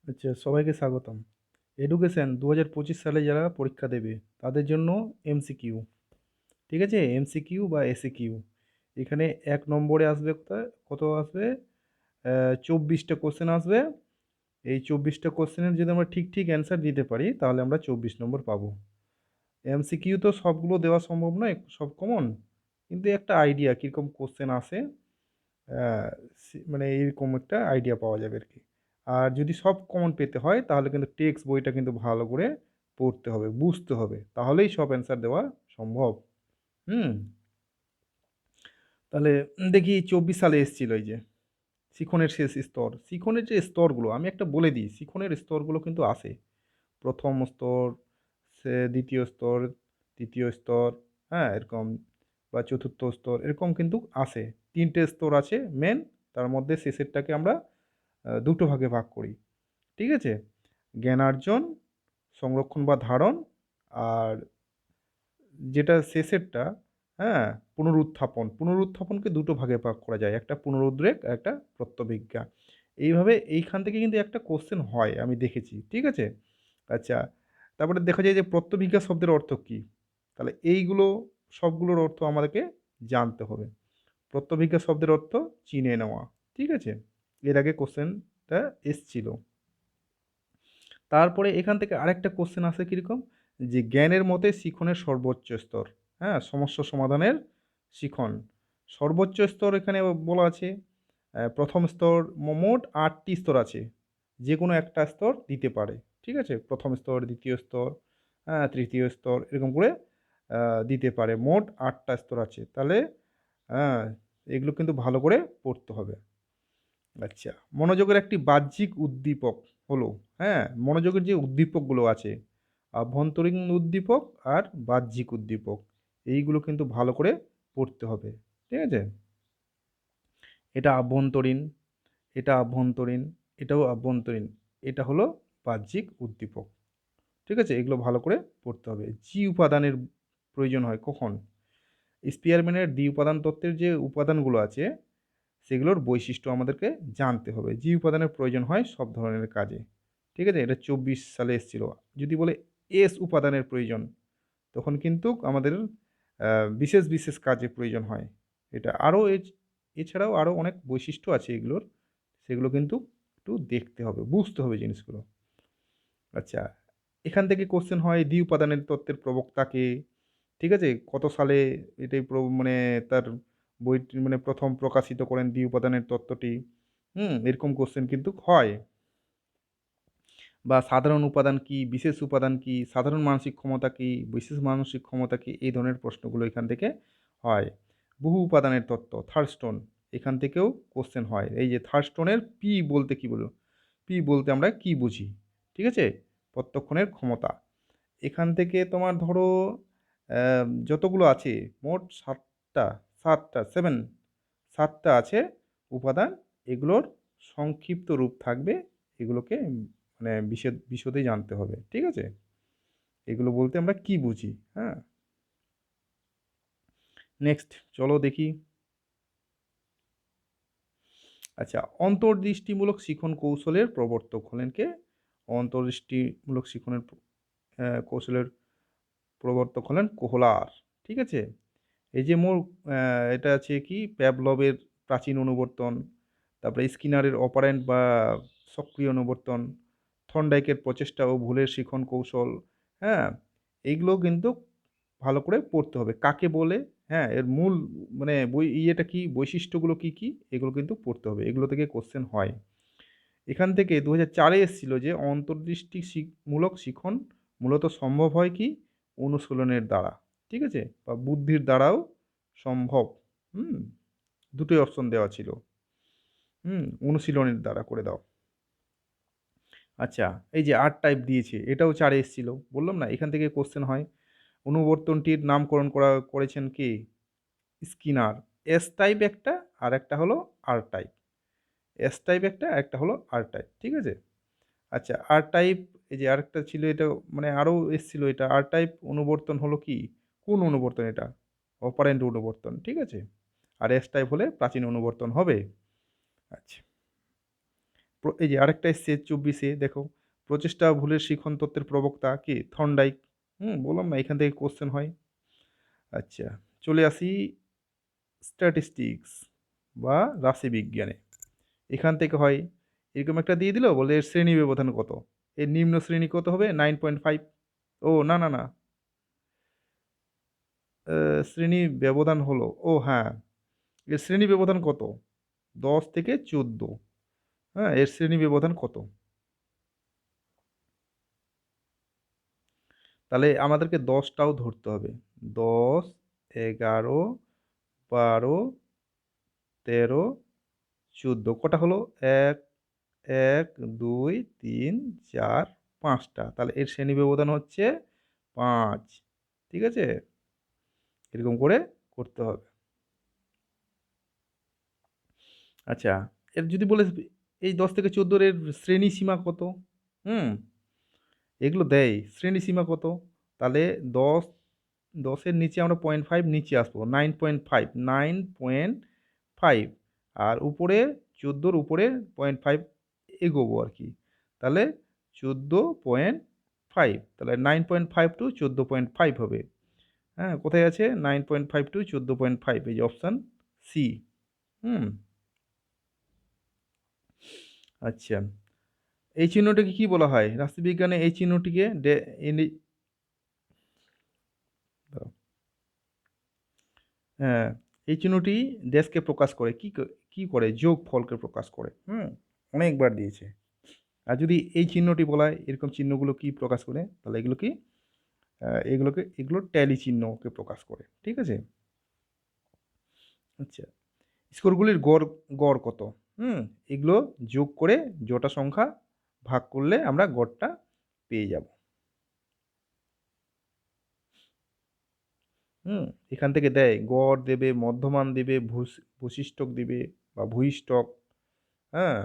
আচ্ছা, সবাইকে স্বাগতম। এডুকেশন 2025 সালে যারা পরীক্ষা দেবে তাদের জন্য এমসিকিউ। ঠিক আছে? এমসিকিউ বা এসিকিউ। এখানে ১ নম্বরে আসবে কত আসবে? ২৪টা কোশ্চেন আসবে। এই ২৪টা কোশ্চেনের যদি আমরা ঠিক, ঠিক অ্যান্সার দিতে পারি তাহলে আমরা ২৪ নম্বর পাবো। এমসিকিউ তো সবগুলো দেওয়া সম্ভব নয়, সব কমন। কিন্তু একটা আইডিয়া কীরকম কোশ্চেন আসে, আ মানে এরকম একটা আইডিয়া পাওয়া যাবে আরকি। আর যদি সব কমন পেতে হয় তাহলে কিন্তু টেক্সট বইটা কিন্তু ভালো করে পড়তে হবে, বুঝতে হবে। তাহলেই সব অ্যান্সার দেওয়া সম্ভব। হুম? তাহলে দেখি ২৪ সালে এসছিল এই যে শিখনের শেষ স্তর। শিখনের যে স্তরগুলো আমি একটা বলে দিই, শিখনের স্তরগুলো কিন্তু আসে। ১ম স্তর, ২য় স্তর, ৩য় স্তর, হ্যাঁ? এরকম বা ৪র্থ স্তর এরকম কিন্তু আসে। ৩ টে স্তর আছে মেইন। তার মধ্যে শেষেরটাকে আমরা ২ টো ভাগে ভাগ করি। ঠিক আছে? জ্ঞানার্জন, সংরক্ষণ বা ধারণ আর যেটা শেষেরটা, হ্যাঁ? পুনরুত্থাপন। পুনরুত্থাপনকে ২ টো ভাগে ভাগ করা যায়। একটা পুনরুদ্রেক আর একটা প্রত্যভিজ্ঞা। এইভাবে এইখান থেকে কিন্তু একটা কোয়েশ্চেন হয় আমি দেখেছি। ঠিক আছে? আচ্ছা, তারপরে দেখা যায় যে প্রত্যভিজ্ঞা শব্দের অর্থ কী? তাহলে এইগুলো সবগুলোর অর্থ আমাদেরকে জানতে হবে। প্রত্যভিজ্ঞা শব্দের অর্থ চিনে নেওয়া। ঠিক আছে? এর আগে কোয়েশ্চেনটা এসছিল। তারপরে এখান থেকে আরেকটা কোশ্চেন আসে কিরকম? যে জ্ঞানের মতে শিখনের সর্বোচ্চ স্তর, হ্যাঁ? সমস্যা সমাধানের শিখন। সর্বোচ্চ স্তর এখানে বলা আছে ১ম স্তর মোট ৮ টি স্তর আছে। যেকোনো একটা স্তর দিতে পারে। ঠিক আছে? ১ম স্তর, ২য় স্তর, হ্যাঁ? ৩য় স্তর এরকম করে আ দিতে পারে। মোট ৮ টা স্তর আছে। তাহলে হ্যাঁ, এগুলো কিন্তু ভালো করে পড়তে হবে। আচ্ছা, মনোযোগের একটি বাহ্যিক উদ্দীপক হলো, হ্যাঁ? মনোযোগের যে উদ্দীপকগুলো আছে, আভ্যন্তরীণ উদ্দীপক আর বাহ্যিক উদ্দীপক। এইগুলো কিন্তু ভালো করে পড়তে হবে। ঠিক আছে? এটা আভ্যন্তরীণ, এটা আভ্যন্তরীণ, এটাও আভ্যন্তরীণ। এটা হলো বাহ্যিক উদ্দীপক। ঠিক আছে? এগুলো ভালো করে পড়তে হবে। উপাদানের প্রয়োজন হয় কখন? স্পিয়ারম্যানের উপাদান তত্ত্বের যে উপাদানগুলো আছে সেগুলোর বৈশিষ্ট্য আমাদেরকে জানতে হবে। উপাদানের প্রয়োজন হয় সব ধরনের কাজে। ঠিক আছে? এটা ২৪ সালে এসছিল। যদি বলে উপাদানের প্রয়োজন, তখন কিন্তু আমাদের আ বিশেষ, বিশেষ কাজে প্রয়োজন হয়। এটা আরও এছাড়াও আরও অনেক বৈশিষ্ট্য আছে এগুলোর। সেগুলো কিন্তু একটু দেখতে হবে, বুঝতে হবে জিনিসগুলো। আচ্ছা, এখান থেকে কোয়েশ্চেন হয় উপাদানের তত্ত্বের প্রবক্তা কে? ঠিক আছে? কত সালে এটাই মানে তার বইটি মানে ১ম প্রকাশিত করেন উপাদানের তত্ত্বটি। হুম? এরকম কোয়েশ্চেন কিন্তু হয়। বা সাধারণ উপাদান কি? বিশেষ উপাদান কি? সাধারণ মানসিক ক্ষমতা কি? বিশেষ মানসিক ক্ষমতা কি? এই ধরনের প্রশ্নগুলো এখান থেকে হয়। বহু উপাদানের তত্ত্ব, থার্ডস্টোন এখান থেকেও কোয়েশ্চেন হয়। এই যে থার্ডস্টোনের পি বলতে কি বোঝো? পি বলতে আমরা কি বুঝি? ঠিক আছে? প্রত্যক্ষণের ক্ষমতা। এখান থেকে তোমার ধরো যতগুলো আছে মোট ৭টা ৭ টা আছে উপাদান। এগুলোর সংক্ষিপ্ত রূপ থাকবে। এগুলোকে মানে বিশদে জানতে হবে। ঠিক আছে? এগুলো বলতে আমরা কি বুঝি, হ্যাঁ? নেক্সট চলো দেখি। আচ্ছা, অন্তর্দৃষ্টিমূলক শিখন কৌশলের প্রবর্তক হলেন কে? অন্তর্দৃষ্টিমূলক শিখনের কৌশলের প্রবর্তক হলেন কোহলার। ঠিক আছে? এই যে এটা আছে কি প্যাভলভের প্রাচীন অনুবর্তন, তারপরে স্কিনারের অপারেন্ট বা সক্রিয় অনুবর্তন, থর্নডাইকের প্রচেষ্টা ও ভুলের শিখন কৌশল, হ্যাঁ? এইগুলোও কিন্তু ভালো করে পড়তে হবে। কাকে বলে, হ্যাঁ? এর মূল মানে ইয়েটা কি, বৈশিষ্ট্যগুলো কি, কি? এগুলো কিন্তু পড়তে হবে। এগুলো থেকে কোয়েশ্চেন হয়। এখান থেকে ২০০৪ এ এসছিল যে অন্তর্দৃষ্টি মূলক শিখন মূলত সম্ভব হয় কি? অনুশীলনের দ্বারা। ঠিক আছে? বা বুদ্ধির দ্বারাও সম্ভব। হুম? দুটোই অপশন দেওয়া ছিল। হুম? অনুশীলনের দ্বারা করে দাও। আচ্ছা, এই যে ৮ টাইপ দিয়েছে এটাও ৪ এ এসছিল। বললাম না এখান থেকে কোয়েশ্চেন হয়। অনুবর্তনটির নামকরণ করেছেন কে? স্কিনার। এস টাইপ একটা আর একটা হলো আর টাইপ। এস টাইপ একটা আরেকটা হলো আর টাইপ। ঠিক আছে? আচ্ছা, আর টাইপ এই যে আরেকটা ছিল এটা মানে আরও এসছিল এটা। আর টাইপ অনুবর্তন হলো কি? কোন অনুবর্তন এটা? অপারেন্ট অনুবর্তন। ঠিক আছে? আর এস টাইপ হলে প্রাচীন অনুবর্তন হবে। আচ্ছা। এই যে আরেকটা এসছে 24-এ, দেখো, প্রচেষ্টা ভুলের শিখন তত্ত্বের প্রবক্তা কি? থর্নডাইক। বললাম না এখান থেকে কোশ্চেন হয়। আচ্ছা, চলে আসি স্ট্যাটিস্টিক্স বা রাশিবিজ্ঞানে। এখান থেকে হয় এরকম একটা দিয়ে দিল, বলে এর শ্রেণী ব্যবধান কত? এর নিম্ন শ্রেণী কত হবে? 9.5। ও না না না, শ্রেণী ব্যবধান হলো, ও হ্যাঁ, এর শ্রেণী ব্যবধান কত? 10 থেকে 14। হ্যাঁ, এর শ্রেণী ব্যবধান কত? তাহলে আমাদেরকে 10টাও ধরতে হবে। 10, 11, 12, 13, 14, কটা হলো? এক, এক, দুই, তিন, চার, 5টা। তাহলে এর শ্রেণী ব্যবধান হচ্ছে 5। ঠিক আছে, এরকম করে করতে হবে। আচ্ছা, এর যদি বলে এই 10 থেকে 14 এর শ্রেণী সীমা কত? হুম, এগুলো দেয় শ্রেণী সীমা কত? তাহলে 10, 10-এর নিচে আমরা 0.5 নিচে আসবো, 9.5, 9.5, আর উপরে 14-র উপরে 0.5 এগোবো আর কি। তাহলে 14.5, তাহলে 9.5 to 14.5 হবে। হ্যাঁ, কোথায় আছে? 9.5 to 14.5, এই যে অপশান সি। হুম, আচ্ছা, এই চিহ্নটিকে কি বলা হয়? রাশিবিজ্ঞানে এই চিহ্নটিকে দাঁড়াও। হ্যাঁ, এই চিহ্নটি দেশকে প্রকাশ করে, কি করে? যোগ ফলকে প্রকাশ করে। অনেকবার দিয়েছে। আর যদি এই চিহ্নটি বলা হয়, এরকম চিহ্নগুলো কি প্রকাশ করে? তাহলে এগুলো কি? এগুলো ট্যালি চিহ্নকে প্রকাশ করে। ঠিক আছে? আচ্ছা, স্কোরগুলির গড় গড় কত? এগুলো যোগ করে জোড়া সংখ্যা ভাগ করলে আমরা গড়টা পেয়ে যাব। হুম, এখান থেকে দেয় গড় দেবে, মধ্যমান দেবে, ভূশিষ্টক দিবে বা ভূইষ্টক। হ্যাঁ,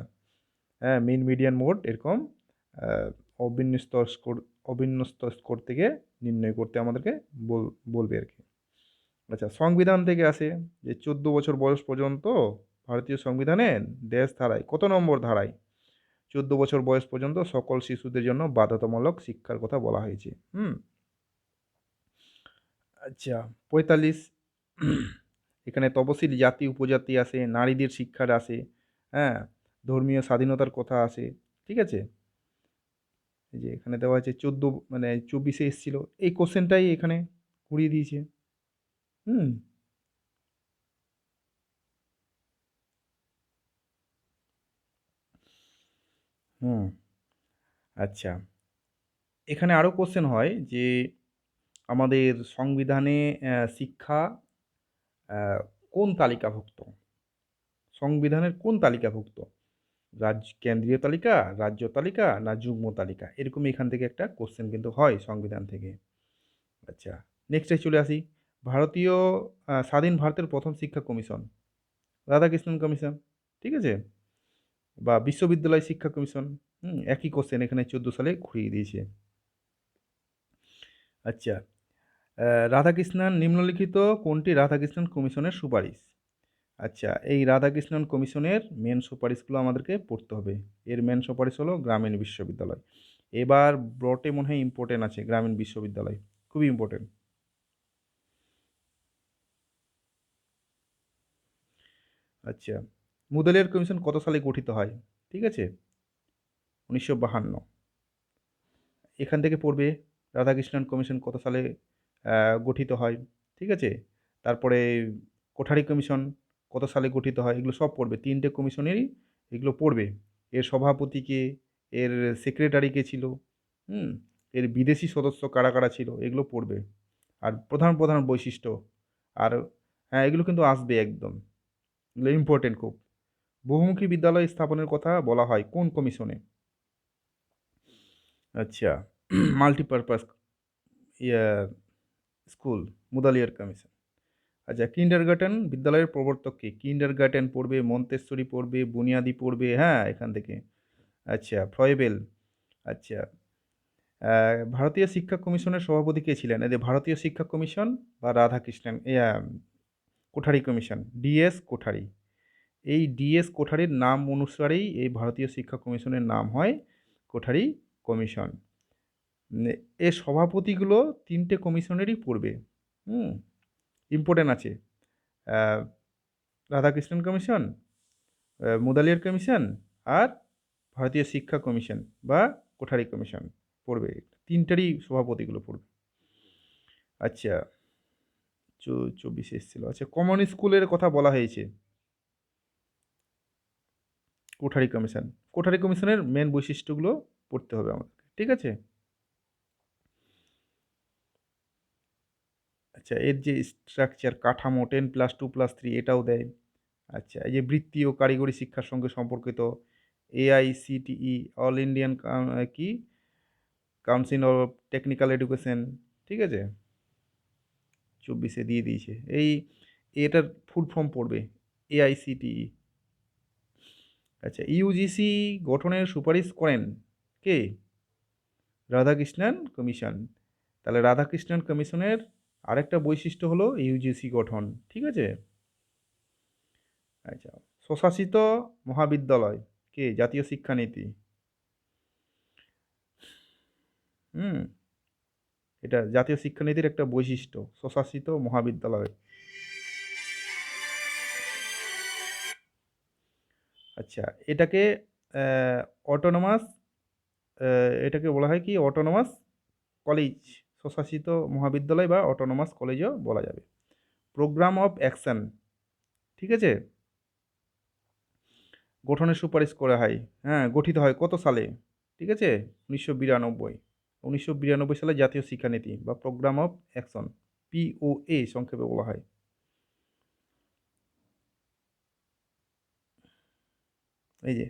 হ্যাঁ, মিন মিডিয়ান মোড এরকম আহ, অবিন্যস্ত স্কোর, অবিন্যস্ত স্কোর থেকে নির্ণয় করতে আমাদেরকে বলবে আর কি। আচ্ছা, সংবিধান থেকে আসে যে 14 বছর বয়স পর্যন্ত ভারতীয় সংবিধানে দেশ ধারায়, কত নম্বর ধারায় 14 বছর বয়স পর্যন্ত সকল শিশুদের জন্য বাধ্যতামূলক শিক্ষার কথা বলা হয়েছে? আচ্ছা, 45, এখানে তপশিলি জাতি উপজাতি আসে, নারীদের শিক্ষার আসে, হ্যাঁ, ধর্মীয় স্বাধীনতার কথা আসে। ঠিক আছে, এই যে এখানে দেওয়া আছে 14, মানে 24-এ এসেছিল, এই কোশ্চেনটাই এখানে ঘুরিয়ে দিয়েছে। হুম হুম আচ্ছা, এখানে আরও কোশ্চেন হয় যে আমাদের সংবিধানে শিক্ষা কোন তালিকাভুক্ত? সংবিধানের কোন তালিকাভুক্ত? কেন্দ্রীয় তালিকা, রাজ্য তালিকা, না যুগ্ম তালিকা? এরকম এখান থেকে একটা কোশ্চেন কিন্তু হয় সংবিধান থেকে। আচ্ছা, নেক্সটে চলে আসি। ভারতীয় স্বাধীন ভারতের প্রথম শিক্ষা কমিশন, রাধাকৃষ্ণন কমিশন। ঠিক আছে, বা বিশ্ববিদ্যালয় শিক্ষা কমিশন। একই কোশ্চেন এখানে 14 সালে ঘুরিয়ে দিয়েছে। আচ্ছা, রাধাকৃষ্ণন নিম্নলিখিত কোনটি রাধাকৃষ্ণন কমিশনের সুপারিশ? আচ্ছা, এই রাধাকৃষ্ণন কমিশনের মেন সুপারিশগুলো আমাদেরকে পড়তে হবে। এর মেন সুপারিশ হলো গ্রামীণ বিশ্ববিদ্যালয়। এবার ব্রটে মনে হয় ইম্পর্টেন্ট আছে গ্রামীণ বিশ্ববিদ্যালয়, খুবই ইম্পর্টেন্ট। আচ্ছা, মুদালিয়ার কমিশন কত সালে গঠিত হয়? ঠিক আছে, 1952। এখান থেকে পড়বে রাধাকৃষ্ণন কমিশন কত সালে গঠিত হয়। ঠিক আছে, তারপরে কোঠারি কমিশন কত সালে গঠিত হয়, এগুলো সব পড়বে। 3টে কমিশনেরই এগুলো পড়বে। এর সভাপতি কে, এর সেক্রেটারি কে ছিল, হুম, এর বিদেশি সদস্য কারা কারা ছিল, এগুলো পড়বে। আর প্রধান প্রধান বৈশিষ্ট্য, আর হ্যাঁ, এগুলো কিন্তু আসবে একদম, এগুলো ইম্পর্টেন্ট খুব। বহুমুখী বিদ্যালয় স্থাপনের কথা বলা হয় কোন কমিশনে? আচ্ছা, মাল্টিপারপাস ইয়া স্কুল, মুদালিয়ার কমিশন। আচ্ছা, কিন্ডারগার্টেন বিদ্যালয়ের প্রবর্তক কে? কিন্ডারগার্টেন পড়বে, মন্তেশ্বরী পড়বে, বুনিয়াদি পড়বে, হ্যাঁ, এখান থেকে। আচ্ছা, ফ্রয়েবেল। আচ্ছা, ভারতীয় শিক্ষা কমিশনের সভাপতি কে ছিলেন? এই যে ভারতীয় শিক্ষা কমিশন বা রাধাকৃষ্ণন কোঠারি কমিশন, ডিএস কোঠারি। এই ডিএস কোঠারির নাম অনুসারেই এই ভারতীয় শিক্ষা কমিশনের নাম হয় কোঠারি কমিশন। এর সভাপতিগুলো 3টে কমিশনেরই পড়বে। ইম্পর্টেন্ট আছে। রাধাকৃষ্ণন কমিশন, মুদালিয়ার কমিশন আর ভারতীয় শিক্ষা কমিশন বা কোঠারি কমিশন পড়বে। 3টারই সভাপতিগুলো পড়বে। আচ্ছা, 24 এসেছিল। আচ্ছা, কমন স্কুলের কথা বলা হয়েছে কোঠারি কমিশন। কোঠারি কমিশনের মেন বৈশিষ্ট্যগুলো পড়তে হবে আমাদের, ঠিক আছে? আচ্ছা, এর যে স্ট্রাকচার কাঠামো 10+2+3 এটাও দেয়। আচ্ছা, এই যে বৃত্তি ও কারিগরি শিক্ষার সঙ্গে সম্পর্কিত AICTE অল ইন্ডিয়ান কি কাউন্সিল অফ টেকনিক্যাল এডুকেশন, ঠিক আছে? 24 দিয়ে দিয়েছে। এই এটার ফুল ফর্ম পড়বে AICTE। আচ্ছা, ইউজিসি গঠনের সুপারিশ করেন কে? রাধাকৃষ্ণন কমিশন। তাহলে রাধাকৃষ্ণন কমিশনের আরেকটা বৈশিষ্ট্য হলো ইউজিসি গঠন, ঠিক আছে? আচ্ছা, স্বশাসিত মহাবিদ্যালয় কে? জাতীয় শিক্ষানীতি। হুম এটা জাতীয় শিক্ষানীতির একটা বৈশিষ্ট্য, স্বশাসিত মহাবিদ্যালয়। আচ্ছা, এটাকে অটোনমাস, এটাকে বলা হয় কি অটোনমাস কলেজ, স্বশাসিত মহাবিদ্যালয় বা অটোনমাস কলেজও বলা যাবে। প্রোগ্রাম অফ অ্যাকশন, ঠিক আছে? গঠনের সুপারিশ করা হয়, গঠিত হয় কত সালে? ঠিক আছে, 1992। 1992 সালে জাতীয় শিক্ষানীতি বা প্রোগ্রাম অফ অ্যাকশন, POA সংক্ষেপে বলা হয়। এই যে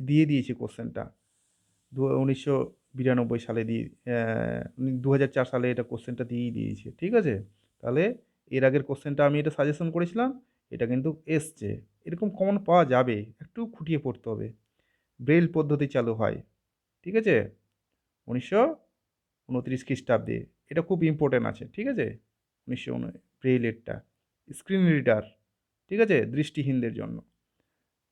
দিয়ে দিয়েছি কোশ্চেনটা, 1992 সালে দিয়ে 2004 সালে এটা কোশ্চেনটা দিয়েই দিয়েছে, ঠিক আছে? তাহলে এর আগের কোশ্চেনটা আমি এটা সাজেশন করেছিলাম, এটা কিন্তু এসছে। এরকম কমন পাওয়া যাবে, একটু খুঁটিয়ে পড়তে হবে। ব্রেইল পদ্ধতি চালু হয়, ঠিক আছে, 1929 খ্রিস্টাব্দে। এটা খুব ইম্পর্টেন্ট আছে, ঠিক আছে? 1929 ব্রেইলেরটা। স্ক্রিন রিডার, ঠিক আছে, দৃষ্টিহীনদের জন্য।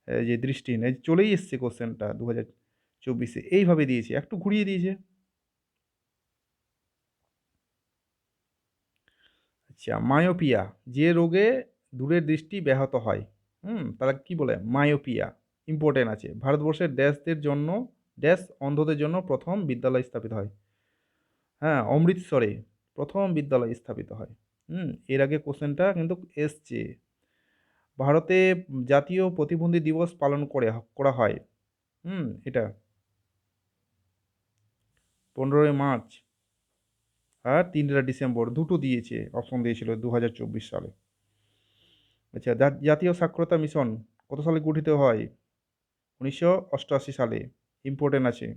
এই যে দৃষ্টিহীন, এই চলেই এসছে কোশ্চেনটা 2024 এইভাবে দিয়েছে, একটু ঘুরিয়ে দিয়েছে। আচ্ছা, মায়োপিয়া, যে রোগে দূরের দৃষ্টি ব্যাহত হয়, তারা কি বলে? মায়োপিয়া। ইম্পর্টেন্ট আছে। ভারতবর্ষের ড্যাশদের জন্য, ড্যাশ অন্ধদের জন্য প্রথম বিদ্যালয় স্থাপিত হয়। অমৃতসরে প্রথম বিদ্যালয় স্থাপিত হয়। এর আগে কোশ্চেনটা কিন্তু এসছে। ভারতে জাতীয় প্রতিবন্ধী দিবস পালন করা হয়, এটা 15ই মার্চ আর 3রা ডিসেম্বর, দুটো দিয়েছে, অপশন দিয়েছিল 2024 সালে। আচ্ছা, জাতীয় সাক্ষরতা মিশন কত সালে গঠিত হয়? 1988 সালে। ইম্পর্টেন্ট আছে।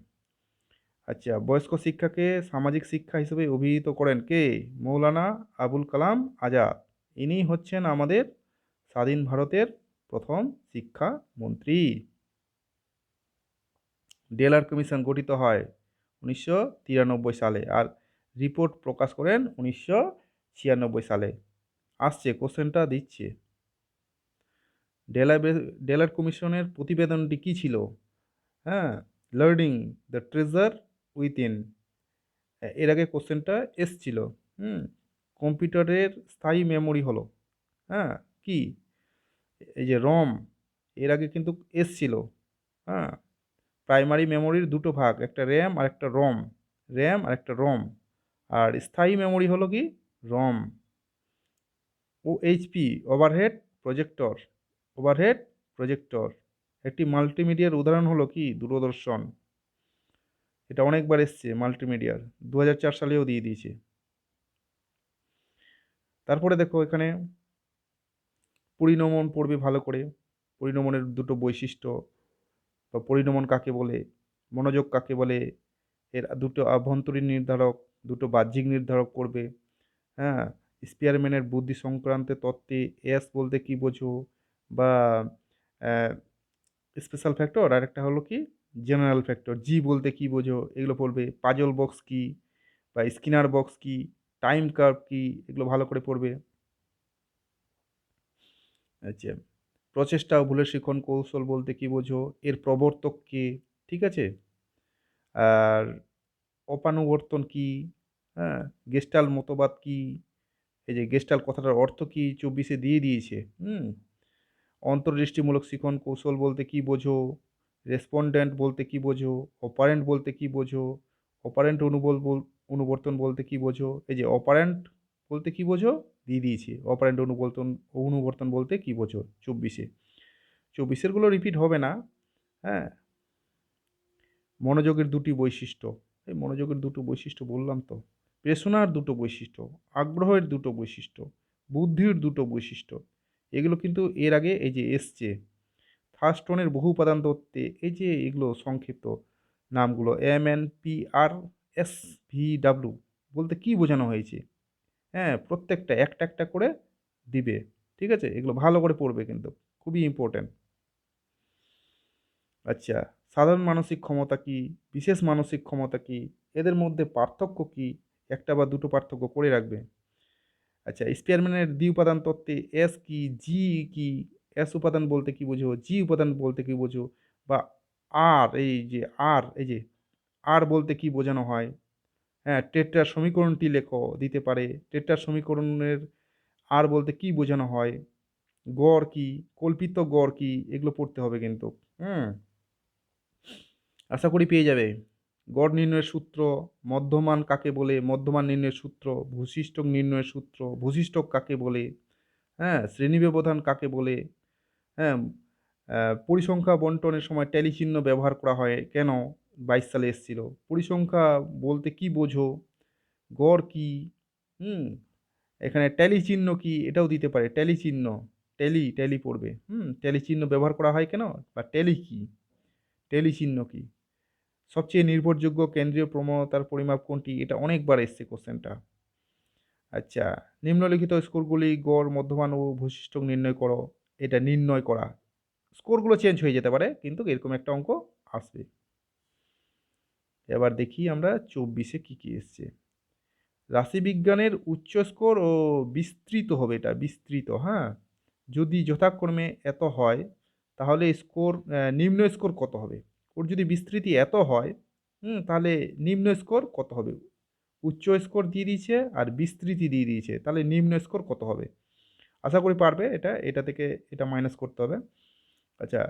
আচ্ছা, বয়স্ক শিক্ষাকে সামাজিক শিক্ষা হিসেবে অভিহিত করেন কে? মৌলানা আবুল কালাম আজাদ। ইনি হচ্ছেন আমাদের স্বাধীন ভারতের প্রথম শিক্ষামন্ত্রী। ডেলার কমিশন গঠিত হয় 1993 সালে আর রিপোর্ট প্রকাশ করেন 1996 সালে। আসছে কোশ্চেনটা দিচ্ছে। ডেলার ডেলার কমিশনের প্রতিবেদনটি কী ছিল? হ্যাঁ, লার্নিং দ্য ট্রেজার উইথিন। এর আগে কোশ্চেনটা এসছিল। হুম কম্পিউটারের স্থায়ী মেমোরি হলো, হ্যাঁ কি? এই যে রম, এর আগে কিন্তু এসছিল। হ্যাঁ, প্রাইমারি মেমোরির দুটো ভাগ, একটা র্যাম আর একটা রম। র্যাম আর একটা রম। আর স্থায়ী মেমোরি হলো কি? রম। OHP, overhead projector. Overhead projector. একটি মাল্টিমিডিয়ার উদাহরণ হলো কি? দূরদর্শন। এটা অনেকবার এসছে মাল্টিমিডিয়ার, 2004 সালেও দিয়ে দিয়েছে। তারপরে দেখো এখানে পরিণমন পড়বে ভালো করে। পরিণমনের দুটো বৈশিষ্ট্য বা পরিণমন কাকে বলে, মনোযোগ কাকে বলে, এর দুটো আভ্যন্তরীণ নির্ধারক, দুটো বাহ্যিক নির্ধারক পড়বে। হ্যাঁ, স্পিয়ারম্যানের বুদ্ধি সংক্রান্ত তত্ত্বে এস বলতে কি বোঝো, বা স্পেশাল ফ্যাক্টর, আর একটা হলো কি জেনারেল ফ্যাক্টর, জি বলতে কি বোঝো, এগুলো পড়বে। পাজল বক্স কি বা স্কিনার বক্স কি, টাইম কার্ভ কি, এগুলো ভালো করে পড়বে। আচ্ছা, প্রচেষ্টা ও ভুলের শিখন কৌশল বলতে কী বোঝো? এর প্রবর্তক কে? ঠিক আছে? আর অপানুবর্তন কী? হ্যাঁ? গেস্টাল্ট মতবাদ কী? এই যে গেস্টাল্ট কথাটার অর্থ কী ২৪ এ দিয়ে দিয়েছে। অন্তর্দৃষ্টিমূলক শিখন কৌশল বলতে কী বোঝো? রেসপন্ডেন্ট বলতে কী বোঝো? অপারেন্ট বলতে কী বোঝো? অপারেন্ট অনুবর্তন বলতে কী বোঝো? এই যে অপারেন্ট বলতে কী বোঝো? দিয়ে দিয়েছি। অপারেন্ট অনুবর্তন বলতে কী বোঝো? ২৪ এ। ২৪ এরগুলো রিপিট হবে না। হ্যাঁ? মনোযোগের দুটি বৈশিষ্ট্য। এই মনোযোগের দুটো বৈশিষ্ট্য বললাম তো। পেশনার দুটো বৈশিষ্ট্য, আগ্রহের দুটো বৈশিষ্ট্য, বুদ্ধির দুটো বৈশিষ্ট্য। এগুলো কিন্তু এর আগে এই যে এসছে। থার্স্টনের বহু উপাদান তত্ত্বে এই যে এগুলো সংক্ষিপ্ত নামগুলো MNPRSVW বলতে কী বোঝানো হয়েছে? হ্যাঁ, প্রত্যেকটা একটা, একটা করে দিবে। ঠিক আছে? এগুলো ভালো করে পড়বে কিন্তু। খুবই ইম্পোর্টেন্ট। আচ্ছা, সাধারণ মানসিক ক্ষমতা কী? বিশেষ মানসিক ক্ষমতা কী? এদের মধ্যে পার্থক্য কী? ১ টা বা ২ টো পার্থক্য করে রাখবে। আচ্ছা, স্পিয়ারম্যানের দ্বি-উপাদান তত্ত্বে এস কী? জি কী? এস উপাদান বলতে কী বোঝো? জি উপাদান বলতে কী বোঝো? বা এই যে আর বলতে কী বোঝানো হয়? হ্যাঁ, টেট্রার সমীকরণটি লেখো দিতে পারে। টেট্রার সমীকরণের আর বলতে কী বোঝানো হয়? গড় কী? কল্পিত গড় কী? এগুলো পড়তে হবে কিন্তু। হুম? আশা করি পেয়ে যাবে। গড় নির্ণয়ের সূত্র, মধ্যমান কাকে বলে? মধ্যমান নির্ণয়ের সূত্র, ভূশিষ্ঠক নির্ণয়ের সূত্র, ভূশিষ্ঠক কাকে বলে? হ্যাঁ? শ্রেণীব্যবধান কাকে বলে? হ্যাঁ? পরিসংখ্যা বন্টনের সময় ট্যালি চিহ্ন ব্যবহার করা হয় কেন? ২২ সালে এসছিল। পরিসংখ্যা বলতে কী বোঝো? গড় কী? হুম? এখানে ট্যালি চিহ্ন কী? এটাও দিতে পারে। ট্যালি চিহ্ন। ট্যালি পড়বে। ট্যালি চিহ্ন ব্যবহার করা হয় কেন? বা ট্যালি কী? ট্যালি চিহ্ন কী? সবচেয়ে নির্ভরযোগ্য কেন্দ্রীয় প্রবণতার পরিমাপ কোনটি? এটা অনেকবার এসছে কোশ্চেনটা। আচ্ছা, নিম্নলিখিত স্কোরগুলি গড়, মধ্যমান ও ভূশিষ্ঠক নির্ণয় করো। এটা নির্ণয় করা। স্কোরগুলো চেঞ্জ হয়ে যেতে পারে কিন্তু এরকম একটা অঙ্ক আসবে। এবার দেখি আমরা ২৪ এ কী এসছে। রাশিবিজ্ঞানের উচ্চ স্কোর ও বিস্তৃত হবে এটা, বিস্তৃত, হ্যাঁ? যদি যথাক্রমে এত হয় তাহলে নিম্ন স্কোর কত হবে? ওর যদি বিস্তৃতি এত হয়, তাহলে নিম্ন স্কোর কত হবে? উচ্চ স্কোর দিয়ে দিয়েছে আর বিস্তৃতি দিয়ে দিয়েছে। তাহলে নিম্ন স্কোর কত হবে? আশা করি পারবে এটা। এটা থেকে এটা মাইনাস করতে হবে। আচ্ছা,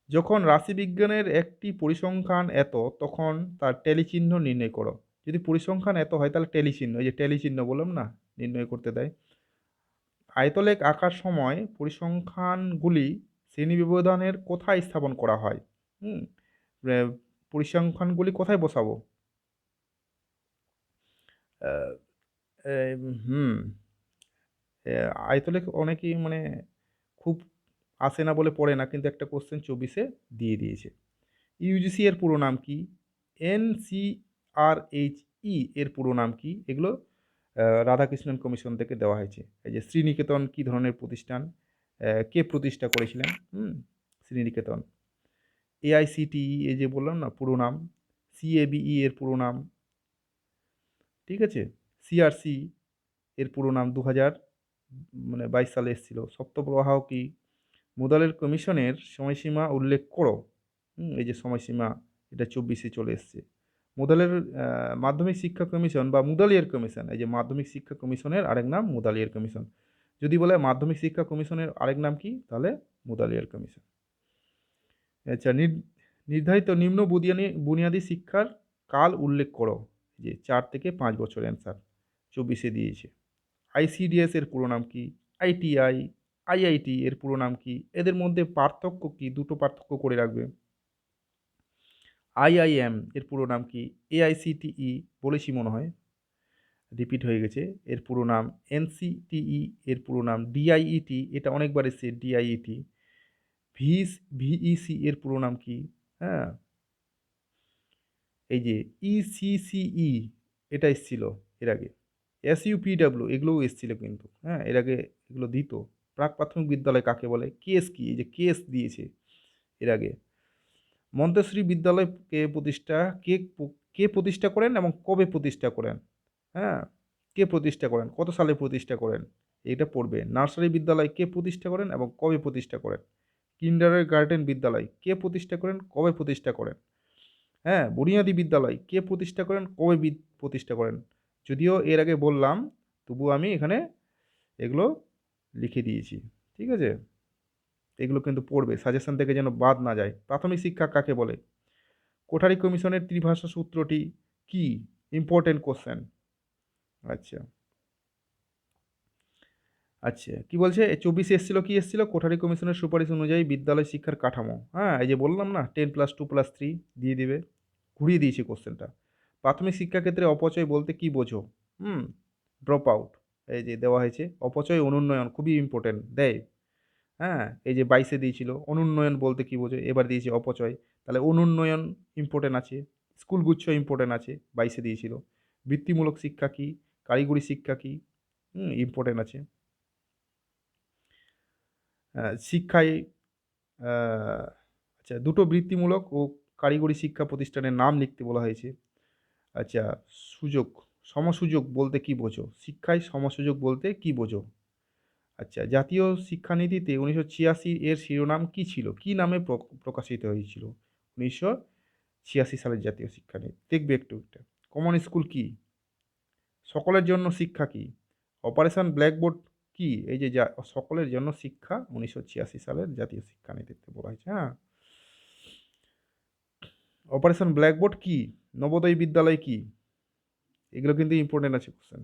যখন রাশিবিজ্ঞানের একটি পরিসংখ্যান এত, তখন তার টেলি চিহ্ন নির্ণয় করো। যদি পরিসংখ্যান এত হয় তাহলে টেলি চিহ্ন, এই যে টেলি চিহ্ন বললাম না? নির্ণয় করতে দেয়। আয়তলেখ আঁকার সময় পরিসংখ্যানগুলি শ্রেণীবিভাজনের কোথায় স্থাপন করা হয়? হুম? অ্যা পরিসংখ্যানগুলি কোথায় বসাবো? আ এম হুম, আয়তলেখ অনেকেই মানে খুব আসে না বলে পড়ে না, কিন্তু একটা কোশ্চেন ২৪ এ দিয়ে দিয়েছে। ইউজিসি এর পুরো নাম কি? এনসিআরএইচই এর পুরো নাম কি? এগুলো রাধাকৃষ্ণন কমিশন থেকে দেওয়া হয়েছে। এই যে শ্রীনিকেতন কি ধরনের প্রতিষ্ঠান? কে প্রতিষ্ঠা করেছিলেন? শ্রীনিকেতন। এআইসিটিই এই যে বললাম না পুরো নাম। সিএবিই এর পুরো নাম। ঠিক আছে? সিআরসি এর পুরো নাম ২০০০ মানে ২২ সালে এসেছিল। সপ্তপ্রবাহ কি? মুদালের কমিশনের সময়সীমা উল্লেখ করো। এই যে সময়সীমা এটা ২৪ এ চলে এসছে। মুদালের মাধ্যমিক শিক্ষা কমিশন বা মুদালিয়ার কমিশন, এই যে মাধ্যমিক শিক্ষা কমিশনের আরেক নাম মুদালিয়ার কমিশন। যদি বলে মাধ্যমিক শিক্ষা কমিশনের আরেক নাম কি? তাহলে মুদালিয়ার কমিশন। আচ্ছা, নির্ধারিত নিম্ন বুনিয়াদী শিক্ষার কাল উল্লেখ করো। যে ৪ থেকে ৫ বছর অ্যান্সার ২৪ এ দিয়েছে। আইসিডিএস এর পুরো নাম কি? আইটিআই, আইআইটি এর পুরো নাম কি? এদের মধ্যে পার্থক্য কি? দুটো পার্থক্য করে রাখবে। আইআইএম এর পুরো নাম কি? এআইসিটিই বলেছি মনে হয়, রিপিট হয়ে গেছে। এর পুরো নাম এনসিটিই, এর পুরো নাম ডিআইইটি, এটা অনেকবার এসেছে ডিআইইটি। ভিইসি এর পুরো নাম কি? হ্যাঁ, এই যে ইসিসিই এটা এসছিল এর আগে। এসইউপিডব্লিউ এগুলোও এসছিল কিন্তু, হ্যাঁ? এর আগে এগুলো দিত। প্রাক প্রাথমিক বিদ্যালয় কাকে বলে? কেস কি? এই যে কেস দিয়েছে এর আগে। মন্তেশ্বরী বিদ্যালয় কে প্রতিষ্ঠা করেন এবং কবে প্রতিষ্ঠা করেন? হ্যাঁ? কে প্রতিষ্ঠা করেন? কত সালে প্রতিষ্ঠা করেন? এটা পড়বে। নার্সারি বিদ্যালয় কে প্রতিষ্ঠা করেন এবং কবে প্রতিষ্ঠা করেন? কিন্ডারগার্টেন বিদ্যালয় কে প্রতিষ্ঠা করেন, কবে প্রতিষ্ঠা করেন? হ্যাঁ, বুনিয়াদী বিদ্যালয় কে প্রতিষ্ঠা করেন, কবে প্রতিষ্ঠা করেন? যদিও এর আগে বললাম, তবুও আমি এখানে এগুলো লিখে দিয়েছি। ঠিক আছে? এগুলো কিন্তু পড়বে, সাজেশন থেকে যেন বাদ না যায়। প্রাথমিক শিক্ষা কাকে বলে? কোঠারি কমিশনের ত্রিভাষা সূত্রটি কি? Important question. আচ্ছা আচ্ছা, কি বলছে? 24 এসেছিল, কি এসেছিল? কোঠারি কমিশনের সুপারিশ অনুযায়ী বিদ্যালয় শিক্ষার কাঠামো। হ্যাঁ, এই যে বললাম না 10+2+3 দিয়ে দিবে। ঘুরিয়ে দিয়েছি কোশ্চেনটা। প্রাথমিক শিক্ষাক্ষেত্রে অপচয় বলতে কি বোঝো? হুম, ড্রপ আউট। এই যে দেওয়া হয়েছে অপচয় অনুন্নয়ন, খুবই ইম্পর্টেন্ট দেয়। হ্যাঁ, এই যে 22-এ দিয়েছিল অনুন্নয়ন বলতে কি বোঝো, এবার দিয়েছে অপচয়। তাহলে অনুন্নয়ন ইম্পর্টেন্ট আছে, স্কুলগুচ্ছ ইম্পর্টেন্ট আছে, 22-এ দিয়েছিল। বৃত্তিমূলক শিক্ষা কি, কারিগরি শিক্ষা কি, ইম্পর্টেন্ট আছে। শিক্ষায় আচ্ছা, দুটো বৃত্তিমূলক ও কারিগরি শিক্ষা প্রতিষ্ঠানের নাম লিখতে বলা হয়েছে। আচ্ছা, সুযোগ, সমসুযোগ বলতে কি বোঝো? শিক্ষায় সমসুযোগ বলতে কি বোঝো? আচ্ছা, জাতীয় শিক্ষানীতিতে 1986 এর শিরোনাম কি ছিল? কি নামে প্রকাশিত হয়েছিল? 1986 সালের জাতীয় শিক্ষানীতি দেখবে একটু একটা। কমন স্কুল কি? সকলের জন্য শিক্ষা কি? অপারেশন ব্ল্যাকবোর্ড কি? এই যে সকলের জন্য শিক্ষা 1986 সালের জাতীয় শিক্ষানীতিতে বলা হয়েছে। হ্যাঁ, অপারেশন ব্ল্যাকবোর্ড কি? নবোদয় বিদ্যালয় কি? এগুলো কিন্তু ইম্পর্টেন্ট আছে কোশ্চেন।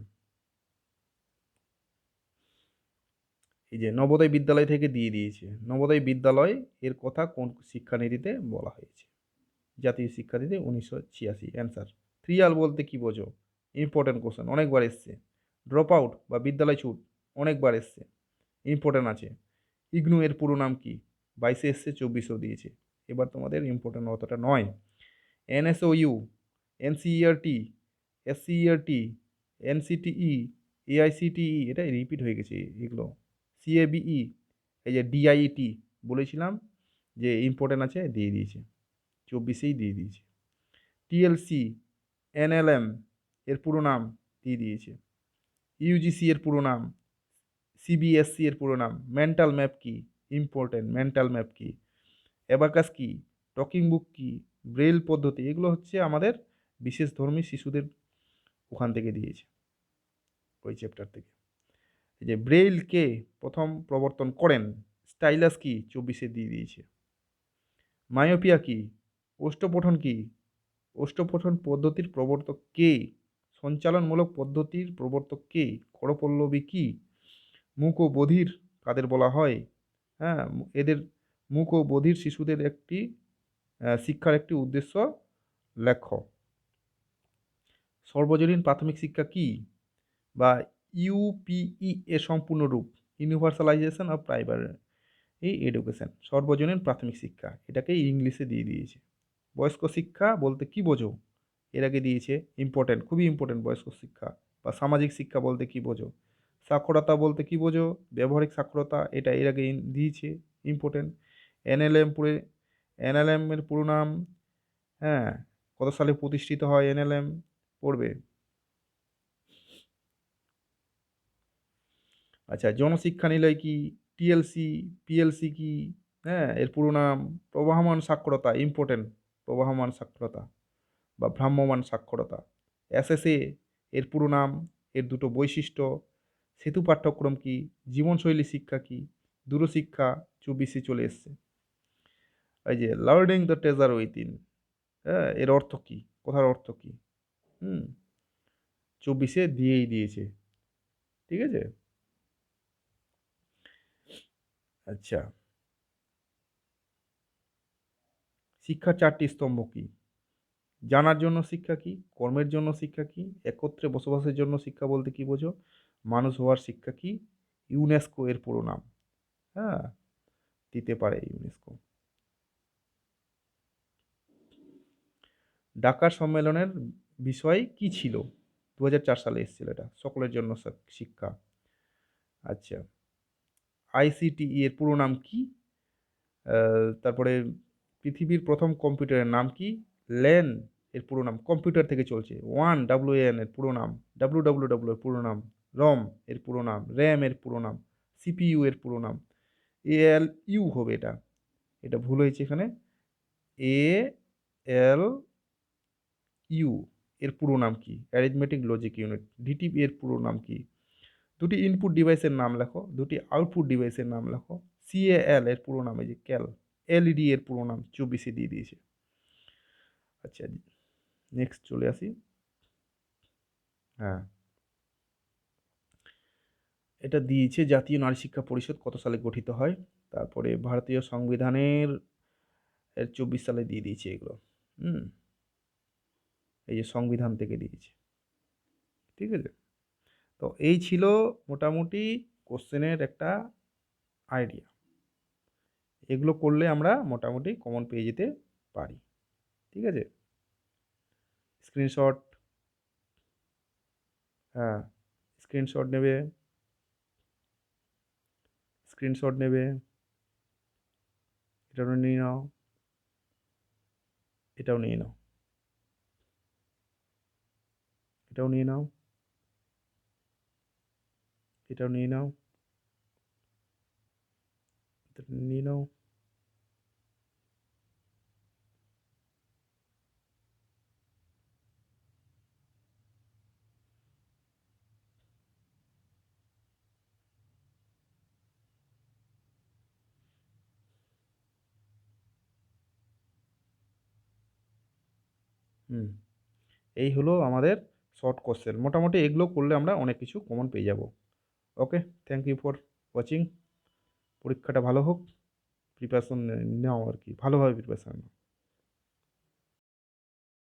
এই যে নবোদয় বিদ্যালয় থেকে দিয়ে দিয়েছে, নবোদয় বিদ্যালয় এর কথা কোন শিক্ষানীতিতে বলা হয়েছে? জাতীয় শিক্ষানীতি 1986, অ্যান্সার। থ্রিয়াল বলতে কি বোঝো? ইম্পর্টেন্ট কোশ্চেন, অনেকবার এসছে। ড্রপ আউট বা বিদ্যালয় ছুট অনেকবার এসছে, ইম্পর্টেন্ট আছে। ইগনু এর পুরো নাম কি? 22-এ এসছে, 24-এও দিয়েছে। এবার তোমাদের ইম্পর্টেন্ট অতটা নয়। NSOU, NCERT, SCERT, NCTE, AICTE, এটা রিপিট হয়ে গেছে এগুলো। সিএবিই, এই যে ডিআইইটি বলেছিলাম যে ইম্পর্টেন্ট আছে, দিয়ে দিয়েছে, 24-এই দিয়ে দিয়েছে। টিএলসি, এনএলএম এর পুরো নাম দিয়ে দিয়েছে। ইউজিসি এর পুরো নাম, সিবিএসসি এর পুরো নাম। মেন্টাল ম্যাপ কি? ইম্পর্টেন্ট, মেন্টাল ম্যাপ কি? অ্যাবাকাস কি? টকিং বুক কি? ব্রেল পদ্ধতি, এগুলো হচ্ছে আমাদের বিশেষ ধর্মী শিশুদের ওখান থেকে দিয়েছে, ওই চ্যাপ্টার থেকে। এই যে ব্রেইল কে প্রথম প্রবর্তন করেন? স্টাইলাস কি? 24-এ দিয়ে দিয়েছে। মায়োপিয়া কি? ওষ্ঠপঠন কি? ওষ্ঠপঠন পদ্ধতির প্রবর্তক কে? সঞ্চালনমূলক পদ্ধতির প্রবর্তক কে? করপল্লবী কি? মূক ও বধির কাদের বলা হয়? হ্যাঁ, এদের মূক ও বধির শিশুদের একটি শিক্ষার একটি উদ্দেশ্য লেখ। সর্বজনীন প্রাথমিক শিক্ষা কি? বা ইউপিই এর সম্পূর্ণ রূপ, ইউনিভার্সালাইজেশন অফ প্রাইমারি এডুকেশন। সর্বজনীন প্রাথমিক শিক্ষা, এটাকে ইংলিশে দিয়ে দিয়েছে। বয়স্ক শিক্ষা বলতে কি বোঝো? এর আগে দিয়েছে, ইম্পর্টেন্ট, খুবই ইম্পর্টেন্ট। বয়স্ক শিক্ষা বা সামাজিক শিক্ষা বলতে কি বোঝো? সাক্ষরতা বলতে কি বোঝো? ব্যবহারিক সাক্ষরতা, এটা এর আগে দিয়েছে, ইম্পর্টেন্ট। এনএলএম পুরে, এনএলএম এর পুরো নাম, হ্যাঁ, কত সালে প্রতিষ্ঠিত হয় এনএলএম, পড়বে। আচ্ছা, জনশিক্ষা নিলয় কি? টিএলসি, পিএলসি কি? হ্যাঁ, এর পুরো নাম। প্রবাহমান সাক্ষরতা, ইম্পর্টেন্ট, প্রবাহমান সাক্ষরতা বা ভ্রাম্যমান সাক্ষরতা। এসএসএ এর পুরো নাম, এর দুটো বৈশিষ্ট্য। সেতু পাঠ্যক্রম কি? জীবনশৈলী শিক্ষা কি? দূরশিক্ষা, 24-এ চলে এসছে। এই যে লার্নিং দ্য ট্রেজার উইথিন, হ্যাঁ, এর অর্থ কি? কথার অর্থ কি? হুম, 24-এ দিয়েই দিয়েছে। ঠিক আছে। আচ্ছা, শিক্ষার 4টি স্তম্ভ কি? জানার জন্য শিক্ষা কি? কর্মের জন্য শিক্ষা কি? একত্রে বসবাসের জন্য শিক্ষা বলতে কি বোঝো? মানুষ হওয়ার শিক্ষা কি? ইউনেস্কো এর পুরো নাম। হ্যাঁ, দিতে পারে ইউনেস্কো। ঢাকার সম্মেলনের বিষয় কি ছিল? 2004 সালে এসেছিল এটা, সকলের জন্য শিক্ষা। আচ্ছা, আইসিটিই এর পুরো নাম কি? তারপরে পৃথিবীর প্রথম কম্পিউটারের নাম কি? ল্যান এর পুরো নাম, কম্পিউটার থেকে চলছে। ওয়ান, ডাব্লিউএন এর পুরো নাম। ডাব্লিউ এর পুরো নাম। রম এর পুরো নাম। র্যাম এর পুরো নাম। সিপিইউ এর পুরো নাম। এএলইউ হবে এটা, এটা ভুল হয়েছে এখানে। এ এল ইউ এর পুরো নাম কি? Arithmetic logic unit. ডিটিপি এর পুরো নাম কি? দুটি ইনপুট ডিভাইসের নাম লেখো, দুটি আউটপুট ডিভাইসের নাম লেখো। সিএএল এর পুরো নাম, এই যে ক্যাল। এলইডি এর পুরো নাম 24 দিয়ে দিয়েছে। আচ্ছা, নেক্সট চলে আসি। হ্যাঁ, এটা দিয়েছে জাতীয় নারী শিক্ষা পরিষদ কত সালে গঠিত হয়। তারপরে ভারতীয় সংবিধানের 24 সালে দিয়ে দিয়েছে এগুলো। হুম, এই যে সংবিধান থেকে দিয়েছে। ঠিক আছে, তো এই ছিল মোটামুটি কোশ্চেনের একটা আইডিয়া। এগুলো করলে আমরা মোটামুটি কমন পেয়ে যেতে পারি। ঠিক আছে, স্ক্রিনশট, হ্যাঁ স্ক্রিনশট নেবে, স্ক্রিনশট নেবে, এটাও নিয়ে নাও, এটাও নিয়ে নাও, এটাও নিয়ে নাও, এটাও নিয়ে নাও, এটা নিয়ে নাও। হুম, এই হলো আমাদের শর্ট কোশ্চেন। মোটামুটি এগুলো করলে আমরা অনেক কিছু কমন পেয়ে যাব। ওকে, থ্যাংক ইউ ফর ওয়াচিং। পরীক্ষাটা ভালো হোক, প্রিপারেশন নাও আর কি, ভালোভাবে প্রিপারেশন নাও।